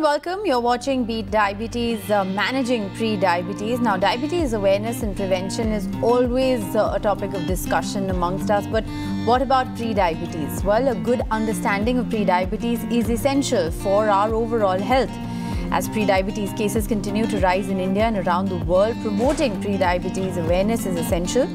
welcome. You're watching Beat Diabetes, managing pre-diabetes. Now, diabetes awareness and prevention is always a topic of discussion amongst us. But what about pre-diabetes? Well, a good understanding of pre-diabetes is essential for our overall health. As pre-diabetes cases continue to rise in India and around the world, promoting pre-diabetes awareness is essential.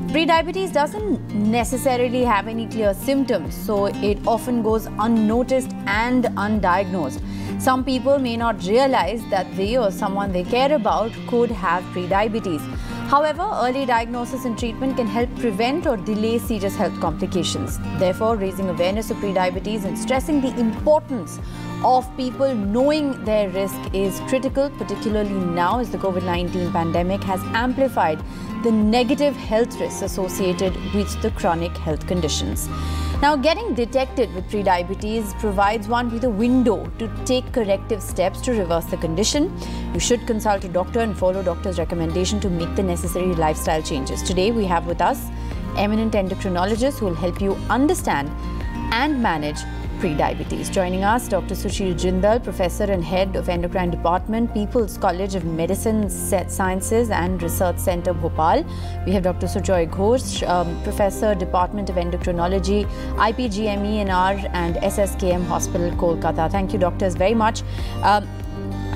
Pre-diabetes doesn't necessarily have any clear symptoms, so it often goes unnoticed and undiagnosed. Some people may not realize that they or someone they care about could have pre-diabetes. However, early diagnosis and treatment can help prevent or delay serious health complications. Therefore, raising awareness of pre-diabetes and stressing the importance of people knowing their risk is critical, particularly now as the COVID-19 pandemic has amplified the negative health risks associated with the chronic health conditions. Now, getting detected with pre-diabetes provides one with a window to take corrective steps to reverse the condition. You should consult a doctor and follow doctor's recommendation to make the necessary lifestyle changes. Today, we have with us eminent endocrinologists who will help you understand and manage pre-diabetes. Joining us, Dr. Sushil Jindal, Professor and Head of Endocrine Department, People's College of Medicine Sciences and Research Centre, Bhopal. We have Dr. Sujoy Ghosh, Professor, Department of Endocrinology, IPGMENR and SSKM Hospital, Kolkata. Thank you, doctors, very much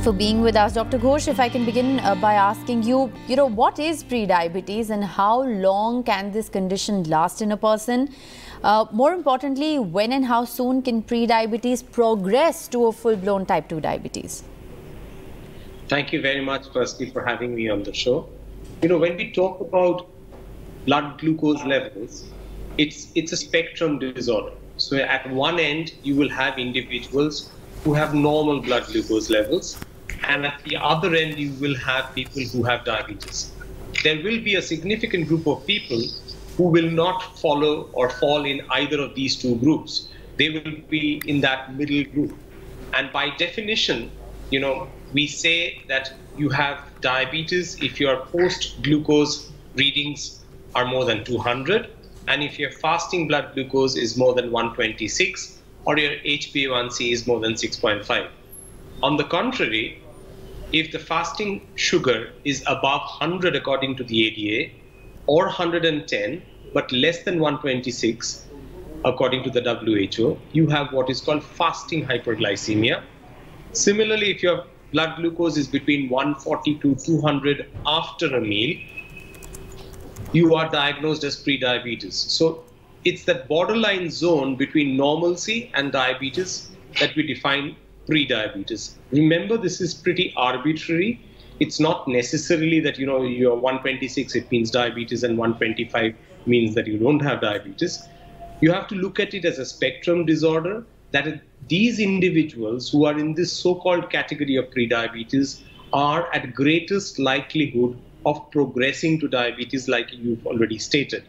for being with us. Dr. Ghosh, if I can begin by asking you, what is pre-diabetes and how long can this condition last in a person? More importantly, when and how soon can pre-diabetes progress to a full-blown type 2 diabetes? Thank you very much, firstly, for having me on the show. When we talk about blood glucose levels, it's a spectrum disorder. So at one end, you will have individuals who have normal blood glucose levels, and at the other end, you will have people who have diabetes. There will be a significant group of people who will not follow or fall in either of these two groups. They will be in that middle group. And by definition, we say that you have diabetes if your post-glucose readings are more than 200, and if your fasting blood glucose is more than 126, or your HbA1c is more than 6.5. On the contrary, if the fasting sugar is above 100 according to the ADA, or 110, but less than 126, according to the WHO, you have what is called fasting hyperglycemia. Similarly, if your blood glucose is between 140 to 200 after a meal, you are diagnosed as pre-diabetes. So it's that borderline zone between normalcy and diabetes that we define pre-diabetes. Remember, this is pretty arbitrary. It's not necessarily that, you're 126, it means diabetes, and 125 means that you don't have diabetes. You have to look at it as a spectrum disorder, that these individuals who are in this so-called category of pre-diabetes are at greatest likelihood of progressing to diabetes, like you've already stated.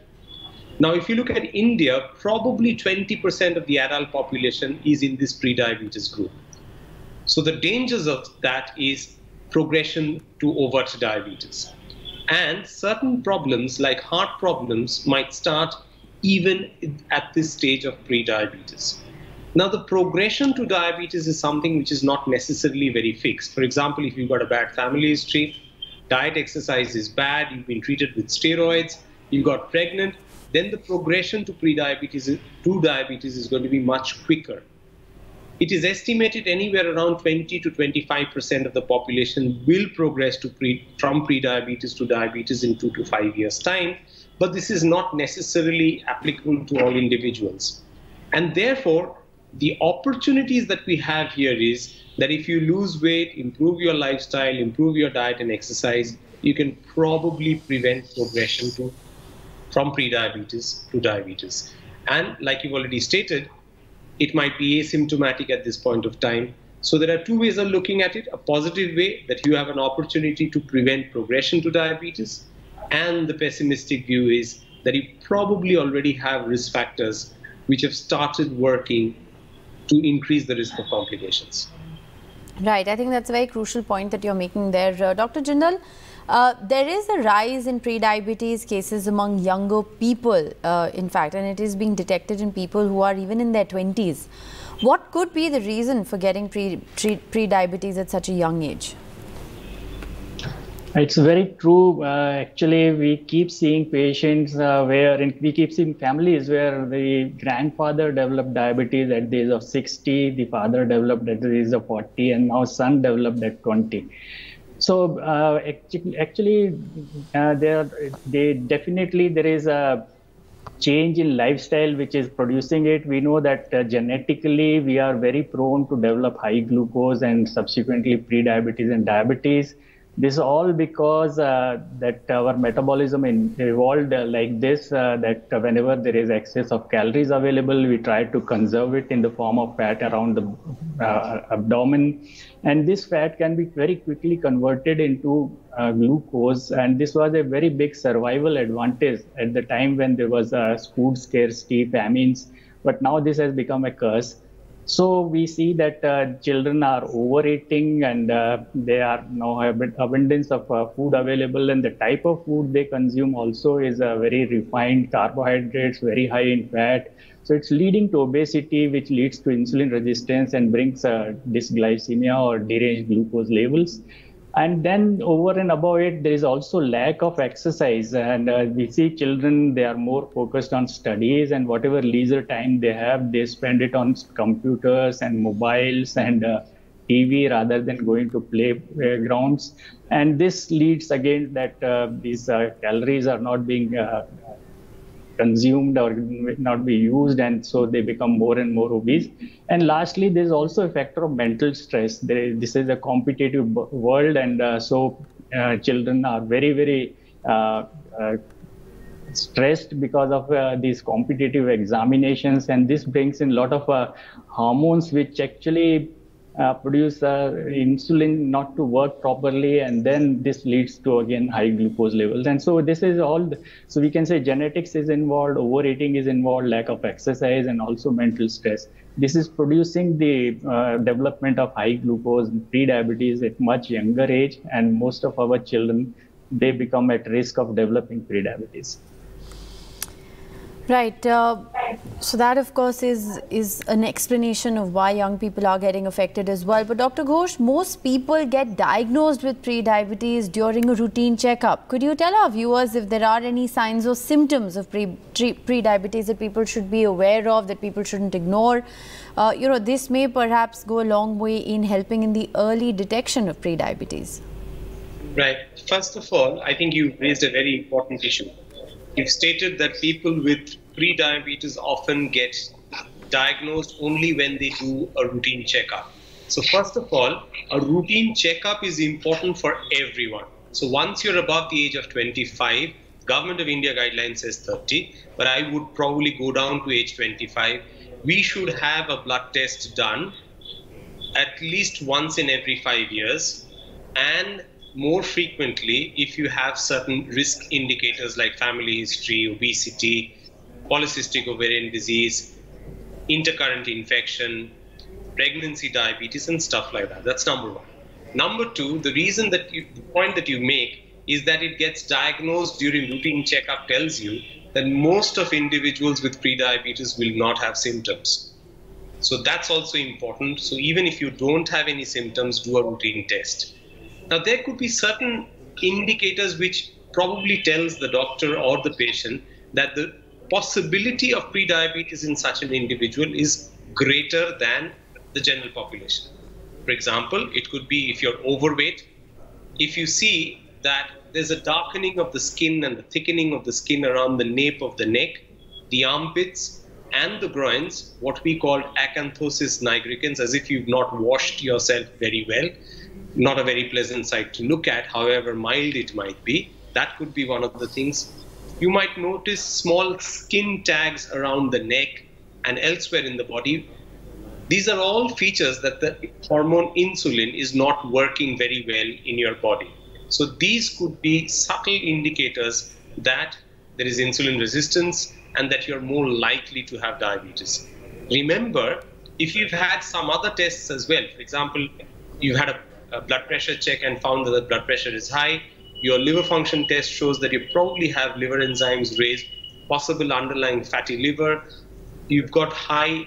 Now, if you look at India, probably 20% of the adult population is in this pre-diabetes group. So the dangers of that is progression to overt diabetes. And certain problems like heart problems might start even at this stage of pre-diabetes. Now, the progression to diabetes is something which is not necessarily very fixed. For example, if you've got a bad family history, diet, exercise is bad, you've been treated with steroids, you got pregnant, then the progression to pre-diabetes to diabetes is going to be much quicker. It is estimated anywhere around 20 to 25% of the population will progress from pre-diabetes to diabetes in 2 to 5 years' time, but this is not necessarily applicable to all individuals. And therefore, the opportunities that we have here is that if you lose weight, improve your lifestyle, improve your diet and exercise, you can probably prevent progression from pre-diabetes to diabetes. And like you've already stated, it might be asymptomatic at this point of time. So there are two ways of looking at it: a positive way, that you have an opportunity to prevent progression to diabetes, and the pessimistic view is that you probably already have risk factors which have started working to increase the risk of complications. Right, I think that's a very crucial point that you're making there. Dr. Jindal, there is a rise in pre-diabetes cases among younger people, in fact, and it is being detected in people who are even in their 20s. What could be the reason for getting pre-diabetes at such a young age? It's very true. Actually, we keep seeing patients we keep seeing families where the grandfather developed diabetes at the age of 60, the father developed at the age of 40, and now son developed at 20. So actually, there is a change in lifestyle which is producing it. We know that genetically we are very prone to develop high glucose and subsequently pre-diabetes and diabetes. This is all because that our metabolism evolved like this, that whenever there is excess of calories available, we try to conserve it in the form of fat around the abdomen. And this fat can be very quickly converted into glucose. And this was a very big survival advantage at the time when there was food scarcity, famines. But now this has become a curse. So we see that children are overeating, and there are no abundance of food available, and the type of food they consume also is very refined carbohydrates, very high in fat. So it's leading to obesity, which leads to insulin resistance and brings dysglycemia or deranged glucose levels. And then over and above it, there is also lack of exercise. And we see children, they are more focused on studies, and whatever leisure time they have, they spend it on computers and mobiles and TV rather than going to playgrounds. And this leads again that these calories are not being consumed or not be used, and so they become more and more obese. And lastly, there's also a factor of mental stress. This is a competitive world, and so children are very, very stressed because of these competitive examinations, and this brings in a lot of hormones which actually produce insulin not to work properly, and then this leads to again high glucose levels. And so this is all, so we can say genetics is involved, overeating is involved, lack of exercise, and also mental stress. This is producing the development of high glucose pre-diabetes at much younger age, and most of our children, they become at risk of developing pre-diabetes. Right. So that, of course, is an explanation of why young people are getting affected as well. But Dr. Ghosh, most people get diagnosed with pre-diabetes during a routine checkup. Could you tell our viewers if there are any signs or symptoms of pre-diabetes that people should be aware of, that people shouldn't ignore? This may perhaps go a long way in helping in the early detection of pre-diabetes. Right. First of all, I think you raised a very important issue. You've stated that people with pre-diabetes often get diagnosed only when they do a routine checkup. So first of all, a routine checkup is important for everyone. So once you're above the age of 25, Government of India guideline says 30, but I would probably go down to age 25. We should have a blood test done at least once in every 5 years, and more frequently if you have certain risk indicators like family history, obesity, polycystic ovarian disease, intercurrent infection, pregnancy, diabetes, and stuff like that. That's number one. Number two, the point that you make is that it gets diagnosed during routine checkup tells you that most of individuals with pre-diabetes will not have symptoms. So that's also important. So even if you don't have any symptoms, do a routine test. Now, there could be certain indicators which probably tells the doctor or the patient that the possibility of pre-diabetes in such an individual is greater than the general population. For example, it could be if you're overweight, if you see that there's a darkening of the skin and the thickening of the skin around the nape of the neck, the armpits, and the groins, what we call acanthosis nigricans, as if you've not washed yourself very well. Not a very pleasant sight to look at, however mild it might be. That could be one of the things. You might notice small skin tags around the neck and elsewhere in the body. These are all features that the hormone insulin is not working very well in your body. So these could be subtle indicators that there is insulin resistance and that you're more likely to have diabetes. Remember, if you've had some other tests as well, for example, you had a blood pressure check and found that the blood pressure is high, your liver function test shows that you probably have liver enzymes raised, possible underlying fatty liver, you've got high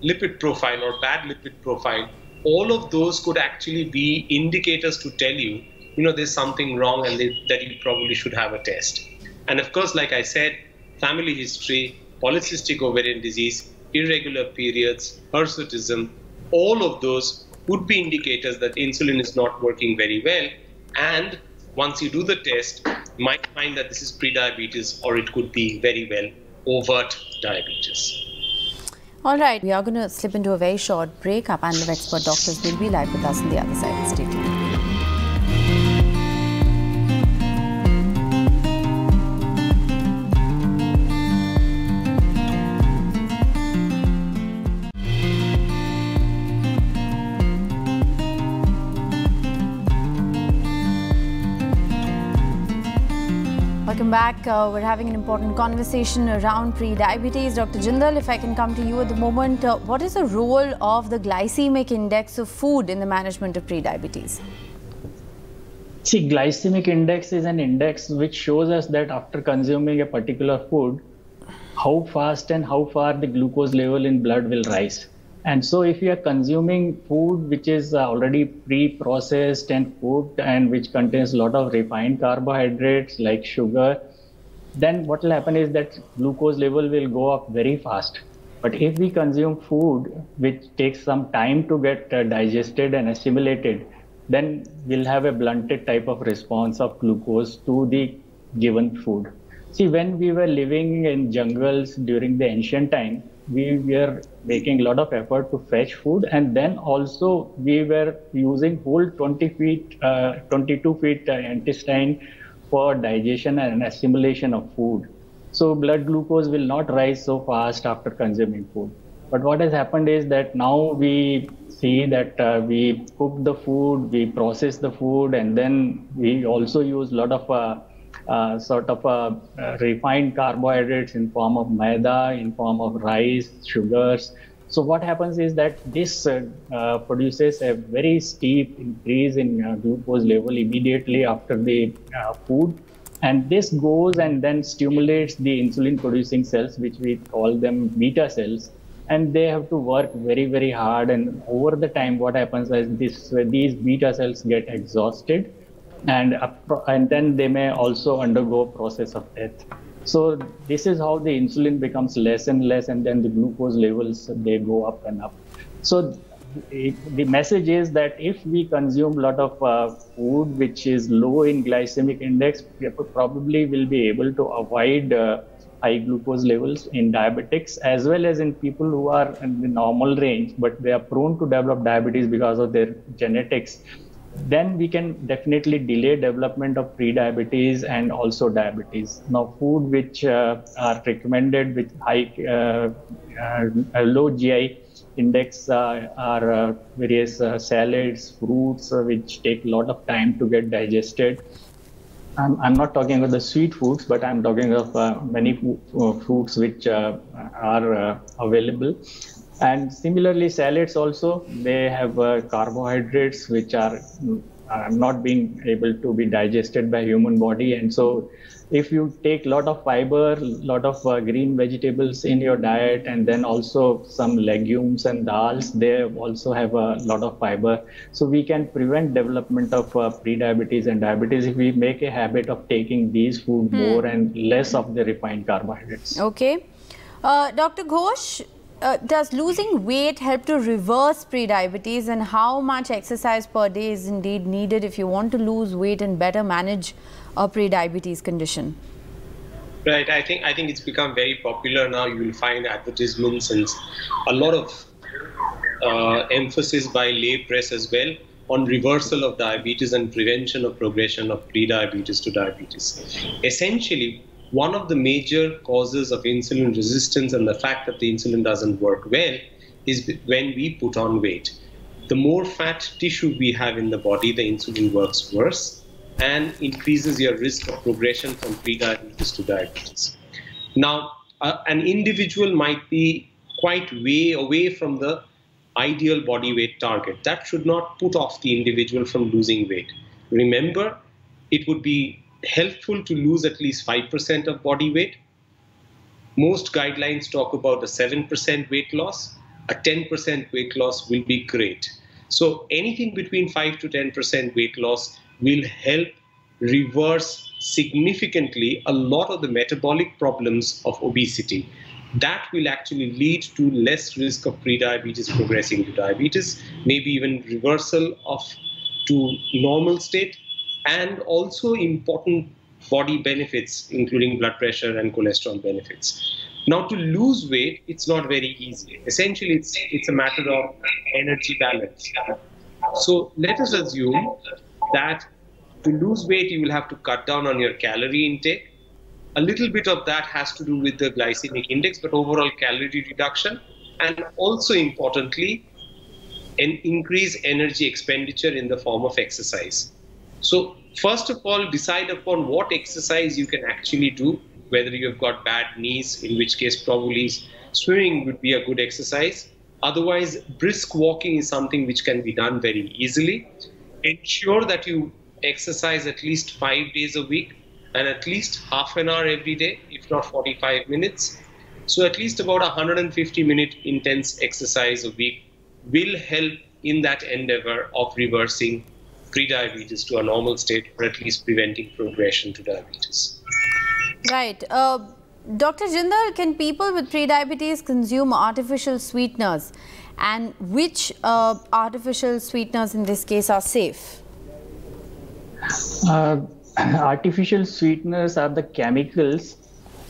lipid profile or bad lipid profile, all of those could actually be indicators to tell you, there's something wrong and that you probably should have a test. And of course, like I said, family history, polycystic ovarian disease, irregular periods, hirsutism, all of those would be indicators that insulin is not working very well. And once you do the test, you might find that this is prediabetes, or it could be very well overt diabetes. All right, we are going to slip into a very short break. Our panel of expert doctors will be live with us on the other side. Stay tuned. Welcome back. We're having an important conversation around pre-diabetes. Dr. Jindal, if I can come to you at the moment, what is the role of the glycemic index of food in the management of pre-diabetes? See, glycemic index is an index which shows us that after consuming a particular food, how fast and how far the glucose level in blood will rise. And so if you are consuming food which is already pre-processed and cooked and which contains a lot of refined carbohydrates like sugar, then what will happen is that glucose level will go up very fast. But if we consume food which takes some time to get digested and assimilated, then we'll have a blunted type of response of glucose to the given food. See, when we were living in jungles during the ancient time, we were making a lot of effort to fetch food, and then also we were using whole 22 feet intestine for digestion and assimilation of food. So blood glucose will not rise so fast after consuming food. But what has happened is that now we see that we cook the food, we process the food, and then we also use a lot of refined carbohydrates in form of maida, in form of rice, sugars. So what happens is that this produces a very steep increase in glucose level immediately after the food. And this goes and then stimulates the insulin producing cells, which we call them beta cells. And they have to work very, very hard. And over the time, what happens is these beta cells get exhausted. And then they may also undergo process of death. So this is how the insulin becomes less and less, and then the glucose levels, they go up and up. So the message is that if we consume a lot of food which is low in glycemic index, we probably will be able to avoid high glucose levels in diabetics, as well as in people who are in the normal range, but they are prone to develop diabetes because of their genetics. Then we can definitely delay development of pre-diabetes and also diabetes. Now, food which are recommended with high, low GI index are various salads, fruits, which take a lot of time to get digested. I'm not talking about the sweet foods, but I'm talking of many fruits which are available. And similarly, salads also, they have carbohydrates which are not being able to be digested by human body. And so if you take a lot of fiber, a lot of green vegetables in your diet, and then also some legumes and dals, they also have a lot of fiber. So we can prevent development of pre-diabetes and diabetes if we make a habit of taking these food more and less of the refined carbohydrates. Okay. Dr. Ghosh, does losing weight help to reverse pre-diabetes, and how much exercise per day is indeed needed if you want to lose weight and better manage a pre-diabetes condition? Right. I think it's become very popular now. You will find advertisements and a lot of emphasis by lay press as well on reversal of diabetes and prevention of progression of pre-diabetes to diabetes. Essentially, one of the major causes of insulin resistance and the fact that the insulin doesn't work well is when we put on weight. The more fat tissue we have in the body, the insulin works worse and increases your risk of progression from pre-diabetes to diabetes. Now, an individual might be quite way away from the ideal body weight target. That should not put off the individual from losing weight. Remember, it would be helpful to lose at least 5% of body weight. Most guidelines talk about a 7% weight loss. a 10% weight loss will be great. So anything between 5 to 10% weight loss will help reverse significantly a lot of the metabolic problems of obesity. That will actually lead to less risk of prediabetes progressing to diabetes, maybe even reversal of to normal state, and also important body benefits, including blood pressure and cholesterol benefits. Now, to lose weight, it's not very easy. Essentially, it's a matter of energy balance. So let us assume that to lose weight, you will have to cut down on your calorie intake. A little bit of that has to do with the glycemic index, but overall calorie reduction, and also importantly, an increased energy expenditure in the form of exercise. So first of all, decide upon what exercise you can actually do, whether you've got bad knees, in which case probably swimming would be a good exercise. Otherwise, brisk walking is something which can be done very easily. Ensure that you exercise at least 5 days a week and at least half an hour every day, if not 45 minutes. So at least about 150-minute intense exercise a week will help in that endeavor of reversing prediabetes to a normal state, or at least preventing progression to diabetes. Right. Dr. Jindal, can people with prediabetes consume artificial sweeteners? And which artificial sweeteners in this case are safe? Artificial sweeteners are the chemicals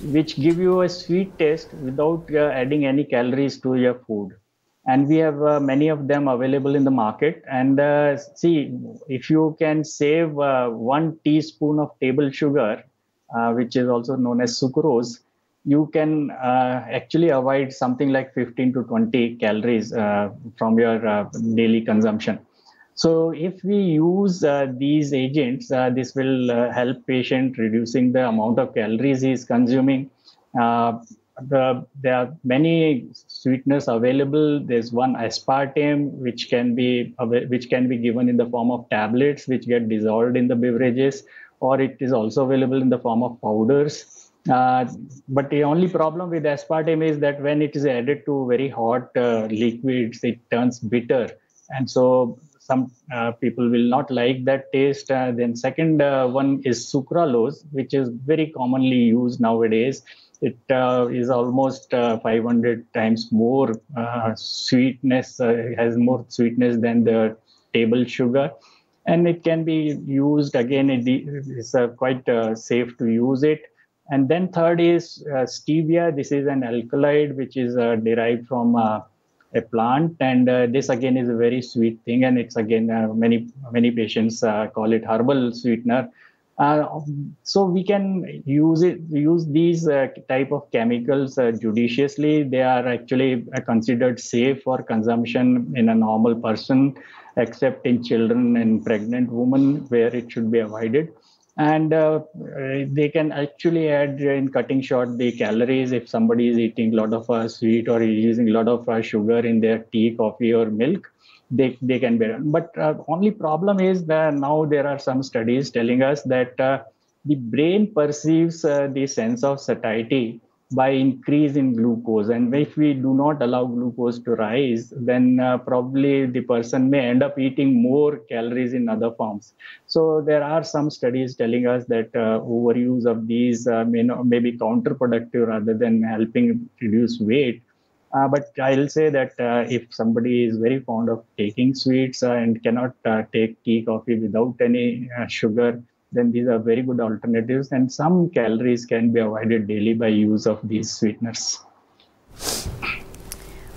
which give you a sweet taste without adding any calories to your food. And we have many of them available in the market. And see, if you can save 1 teaspoon of table sugar, which is also known as sucrose, you can actually avoid something like 15 to 20 calories from your daily consumption. So if we use these agents, this will help patient reducing the amount of calories he is consuming. There are many sweeteners available. There's one aspartame, which can be given in the form of tablets, which get dissolved in the beverages, or it is also available in the form of powders. But the only problem with aspartame is that when it is added to very hot liquids, it turns bitter, and so some people will not like that taste. Then second one is sucralose, which is very commonly used nowadays. It is almost 500 times more sweetness, has more sweetness than the table sugar. And it can be used, again, it is quite safe to use it. And then third is stevia. This is an alkaloid which is derived from a plant. And this again is a very sweet thing. And it's again, many patients call it herbal sweetener. So we can use these type of chemicals judiciously. They are actually considered safe for consumption in a normal person, except in children and pregnant women, where it should be avoided. And they can actually add, in cutting short the calories, if somebody is eating a lot of sweet or is using a lot of sugar in their tea, coffee or milk. They can be done. But only problem is that now there are some studies telling us that the brain perceives the sense of satiety by increase in glucose. And if we do not allow glucose to rise, then probably the person may end up eating more calories in other forms. So there are some studies telling us that overuse of these may be counterproductive rather than helping reduce weight. But I'll say that if somebody is very fond of taking sweets and cannot take tea, coffee without any sugar, then these are very good alternatives. And some calories can be avoided daily by use of these sweeteners.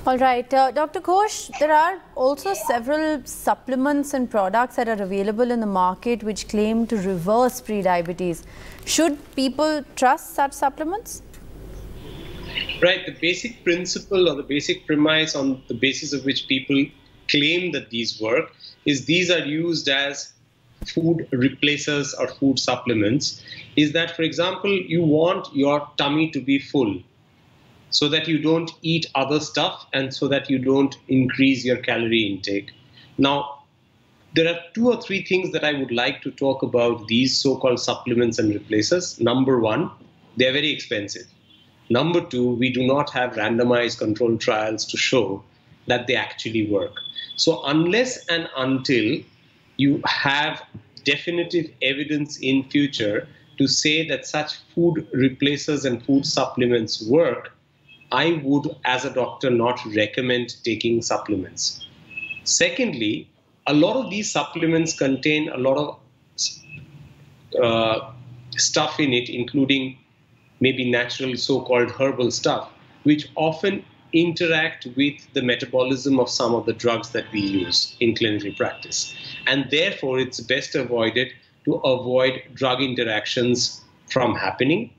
All right. Dr. Ghosh, there are also several supplements and products that are available in the market which claim to reverse prediabetes. Should people trust such supplements? Right. The basic principle or the basic premise on the basis of which people claim that these work is these are used as food replacers or food supplements, is that, for example, you want your tummy to be full so that you don't eat other stuff and so that you don't increase your calorie intake. Now, there are 2 or 3 things that I would like to talk about these so-called supplements and replacers. Number 1, they're very expensive. Number 2, we do not have randomized controlled trials to show that they actually work. So unless and until you have definitive evidence in future to say that such food replacers and food supplements work, I would, as a doctor, not recommend taking supplements. Secondly, a lot of these supplements contain a lot of stuff in it, including maybe natural so-called herbal stuff, which often interact with the metabolism of some of the drugs that we use in clinical practice. And therefore, it's best avoided to avoid drug interactions from happening.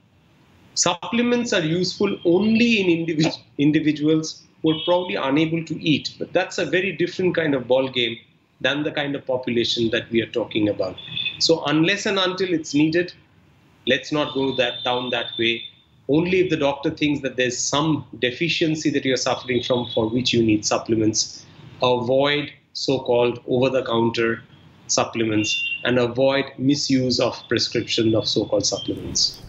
Supplements are useful only in individuals who are probably unable to eat, but that's a very different kind of ball game than the kind of population that we are talking about. So unless and until it's needed, let's not go down that way. Only if the doctor thinks that there's some deficiency that you're suffering from for which you need supplements, avoid so-called over-the-counter supplements and avoid misuse of prescription of so-called supplements.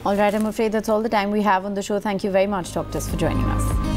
All right, I'm afraid that's all the time we have on the show. Thank you very much, doctors, for joining us.